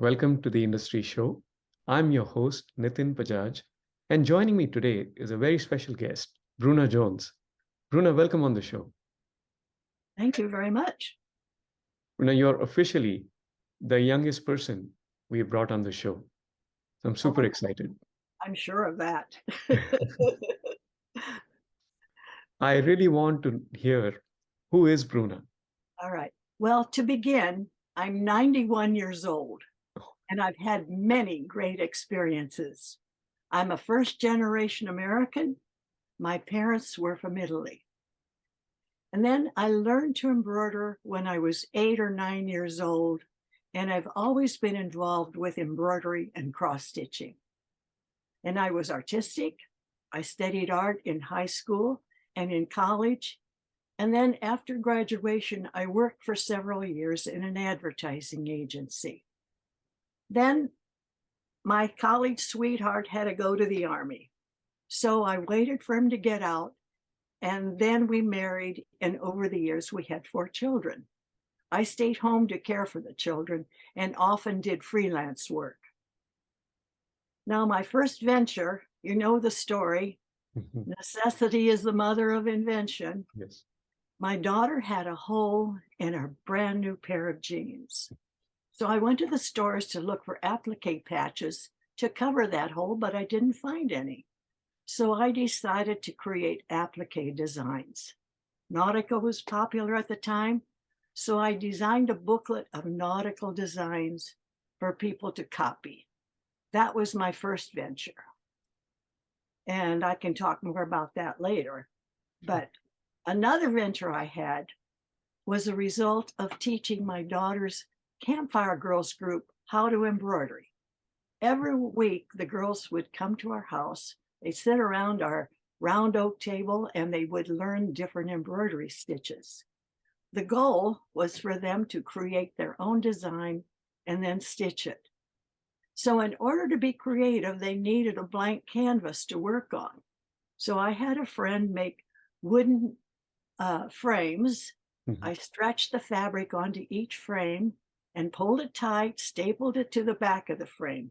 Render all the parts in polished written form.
Welcome to the Industry Show. I'm your host, Nitin Bajaj, and joining me today is a very special guest, Bruna Jones. Bruna, welcome on the show. Thank you very much. Bruna, you're officially the youngest person we brought on the show. So I'm super excited. I'm sure of that. I really want to hear who is Bruna? All right. Well, to begin, I'm 91 years old and I've had many great experiences. I'm a first generation American. My parents were from Italy. And then I learned to embroider when I was 8 or 9 years old. And I've always been involved with embroidery and cross stitching. And I was artistic. I studied art in high school and in college. And then after graduation, I worked for several years in an advertising agency. Then my college sweetheart had to go to the Army. So I waited for him to get out. And then we married. And over the years, we had 4 children. I stayed home to care for the children and often did freelance work. Now, my first venture, you know the story, necessity is the mother of invention. Yes. My daughter had a hole in her brand new pair of jeans. So I went to the stores to look for applique patches to cover that hole, but I didn't find any. So I decided to create applique designs. Nautical was popular at the time, so I designed a booklet of nautical designs for people to copy. That was my first venture. And I can talk more about that later. But another venture I had was a result of teaching my daughter's Campfire Girls group how to embroidery. Every week, the girls would come to our house. They'd sit around our round oak table and they would learn different embroidery stitches. The goal was for them to create their own design and then stitch it. So in order to be creative, they needed a blank canvas to work on. So I had a friend make wooden frames. I stretched the fabric onto each frame and pulled it tight, stapled it to the back of the frame.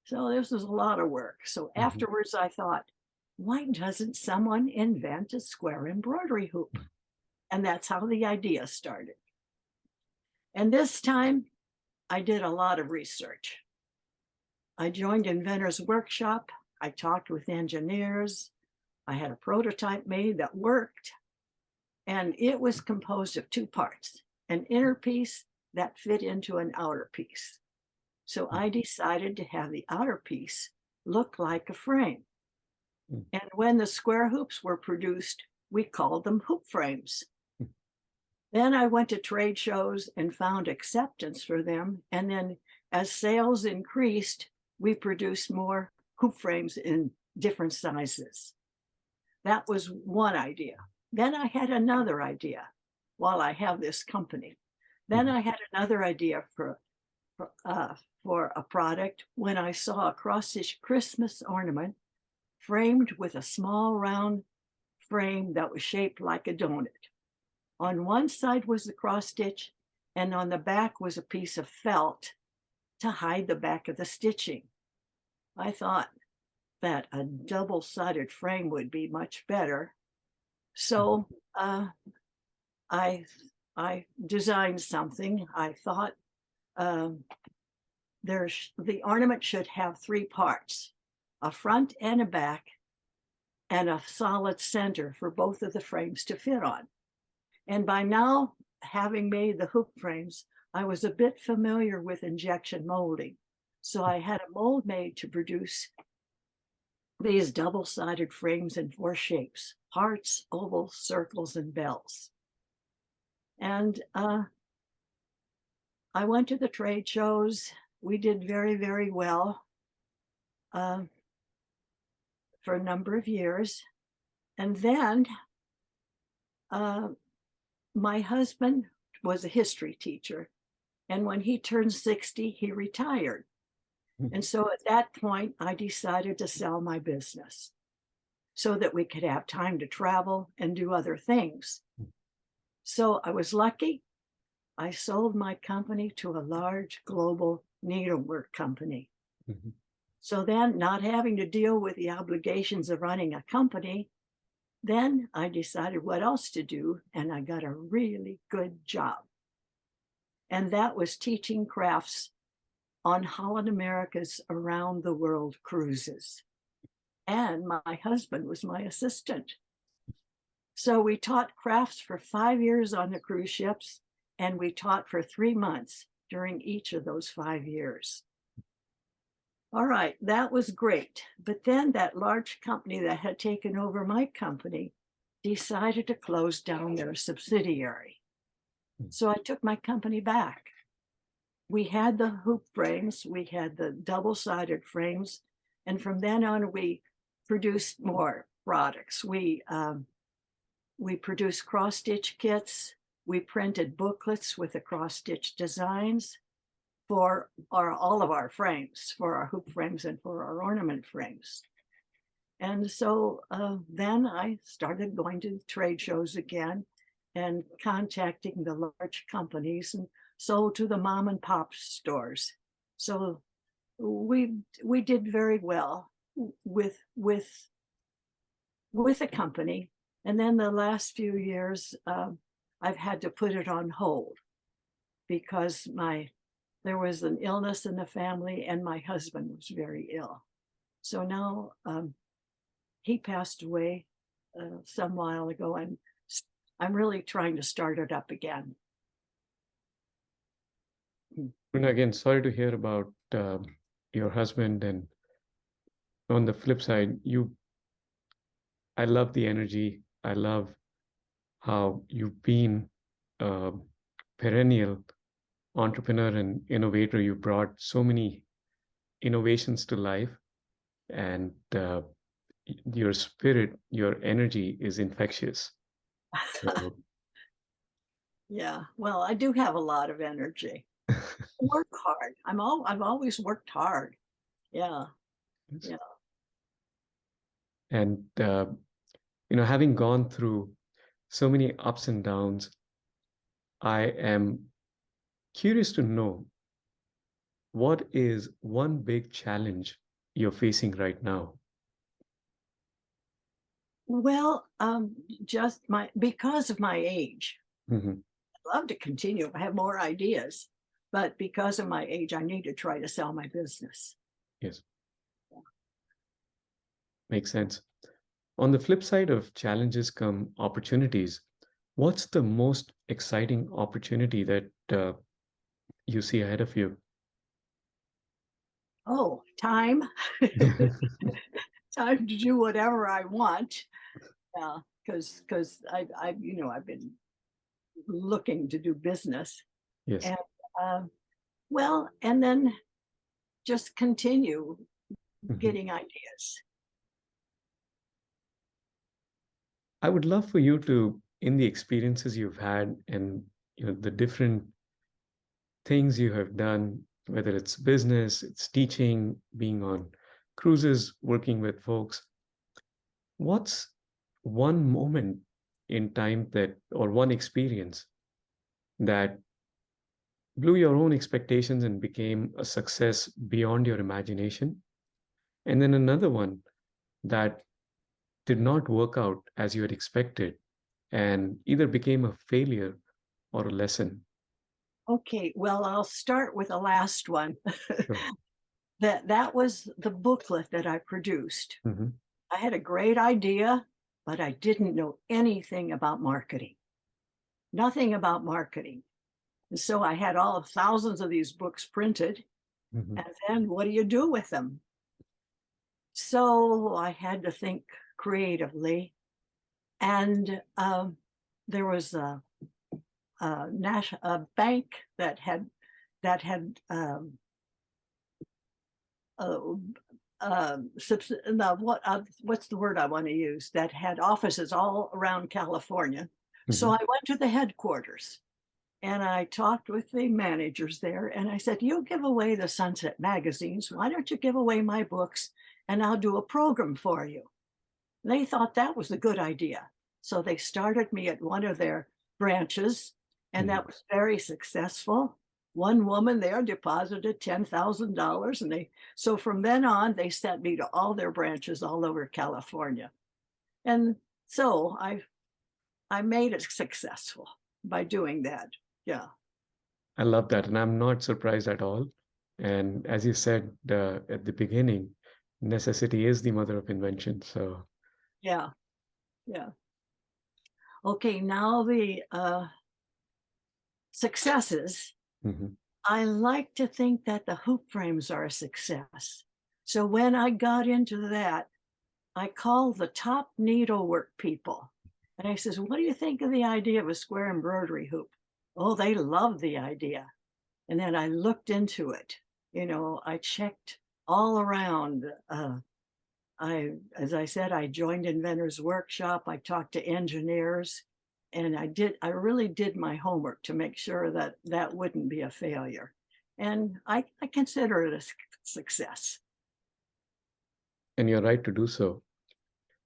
So this was a lot of work. So afterwards I thought, why doesn't someone invent a square embroidery hoop? And that's how the idea started. And this time I did a lot of research. I joined Inventors Workshop. I talked with engineers. I had a prototype made that worked. And it was composed of 2 parts, an inner piece that fit into an outer piece. So I decided to have the outer piece look like a frame. And when the square hoops were produced, we called them hoop frames. Then I went to trade shows and found acceptance for them. And then as sales increased, we produced more hoop frames in different sizes. That was one idea. Then I had another idea while I have this company. Then I had another idea for a product when I saw a cross-stitch Christmas ornament framed with a small round frame that was shaped like a donut. On one side was the cross stitch, and on the back was a piece of felt to hide the back of the stitching. I thought that a double-sided frame would be much better. So I designed something. I thought the ornament should have 3 parts, a front and a back, and a solid center for both of the frames to fit on. And by now, having made the hoop frames, I was a bit familiar with injection molding. So I had a mold made to produce these double-sided frames in 4 shapes: hearts, ovals, circles, and bells. And I went to the trade shows. We did very, very well for a number of years. And then my husband was a history teacher. And when he turned 60, he retired. And so at that point, I decided to sell my business so that we could have time to travel and do other things. So I was lucky. I sold my company to a large global needlework company. Mhm. So then, not having to deal with the obligations of running a company, then I decided what else to do, and I got a really good job. And that was teaching crafts on Holland America's around the world cruises. And my husband was my assistant. So we taught crafts for 5 years on the cruise ships, and we taught for 3 months during each of those 5 years. All right, that was great. But then that large company that had taken over my company decided to close down their subsidiary. So I took my company back. We had the hoop frames, we had the double-sided frames, and from then on, we produced more products. We produced cross-stitch kits. We printed booklets with the cross-stitch designs for all of our frames, for our hoop frames and for our ornament frames. And so then I started going to trade shows again and contacting the large companies and sold to the mom and pop stores. So we did very well with a company. And then the last few years, I've had to put it on hold because there was an illness in the family and my husband was very ill. So now he passed away some while ago, and I'm really trying to start it up again. And again, sorry to hear about your husband. And on the flip side, I love the energy. I love how you've been a perennial entrepreneur and innovator. You brought so many innovations to life, and your spirit, your energy is infectious. So, Yeah, well, I do have a lot of energy. Work hard. I've always worked hard. Yeah, yeah. and having gone through so many ups and downs, I am curious to know what is one big challenge you're facing right now? Well, just because of my age, Mhm. I'd love to continue. I have more ideas, but because of my age, I need to try to sell my business. Yes, makes sense. On the flip side of challenges come opportunities. What's the most exciting opportunity that you see ahead of you? Oh, time. Time to do whatever I want. Yeah, because I've been looking to do business, Yes. and well, and then just continue Mhm. getting ideas. I would love for you to, in the experiences you've had and the different things you have done, whether it's business, it's teaching, being on cruises, working with folks, what's one moment in time that, or one experience that blew your own expectations and became a success beyond your imagination? And then another one that did not work out as you had expected and either became a failure or a lesson? Okay, well, I'll start with the last one. Sure. That was the booklet that I produced. Hmm. I had a great idea, but I didn't know anything about marketing. Nothing about marketing. And so I had all of thousands of these books printed, Hmm. and then what do you do with them? So I had to think creatively, and there was a bank that had uh, no, what's the word I want to use, that had offices all around California. So Hmm. I went to the headquarters and I talked with the managers there, and I said, "You give away the Sunset magazines. Why don't you give away my books and I'll do a program for you?" And they thought that was a good idea. So they started me at one of their branches, and Hmm. that was very successful. one woman there deposited $10,000, and so from then on, they sent me to all their branches all over California. And so I made it successful by doing that. Yeah. I love that, and I'm not surprised at all. And as you said at the beginning, necessity is the mother of invention. So, Yeah. Yeah. Okay, now the successes. mhm. I like to think that the hoop frames are a success. So when I got into that, I called the top needlework people. And I says, what do you think of the idea of a square embroidery hoop? Oh, they loved the idea. And then I looked into it. I checked all around. As I said, I joined Inventors Workshop. I talked to engineers, and I really did my homework to make sure that that wouldn't be a failure. And I consider it a success. And you're right to do so.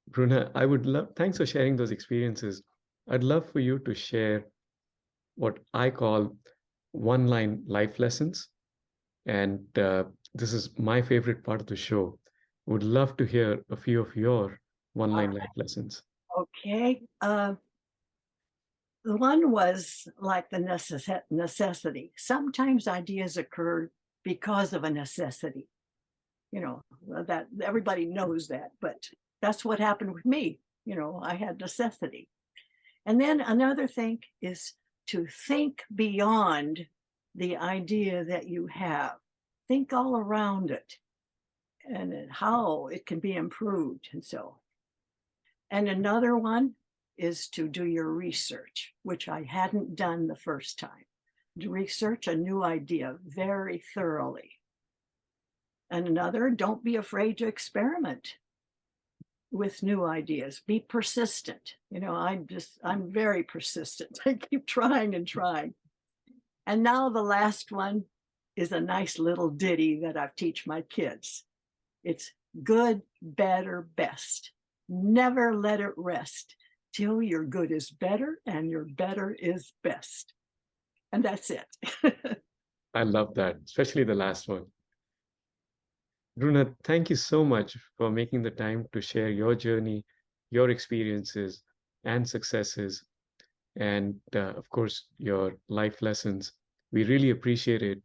Bruna, I would love, thanks for sharing those experiences. I'd love for you to share what I call one line life lessons. And this is my favorite part of the show. Would love to hear a few of your one line life lessons. Okay. The one was like the necessity. Sometimes ideas occur because of a necessity. That everybody knows that, but that's what happened with me. I had necessity. And then another thing is to think beyond the idea that you have. Think all around it and how it can be improved. And another one is to do your research, which I hadn't done the first time. To research a new idea very thoroughly. And another, don't be afraid to experiment with new ideas. Be persistent. I'm very persistent. I keep trying and trying. And now the last one is a nice little ditty that I teach my kids. It's good, better, best. Never let it rest till your good is better and your better is best. And that's it. I love that, especially the last one. Bruna, thank you so much for making the time to share your journey, your experiences and successes, and of course, your life lessons. We really appreciate it.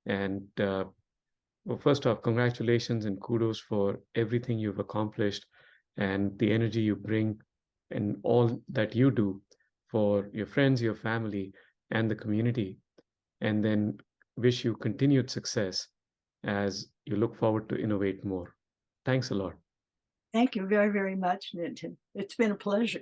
And well, first off, congratulations and kudos for everything you've accomplished and the energy you bring and all that you do for your friends, your family, and the community. And then wish you continued success as you look forward to innovate more. Thanks a lot. Thank you very, very much, Ninton. It's been a pleasure.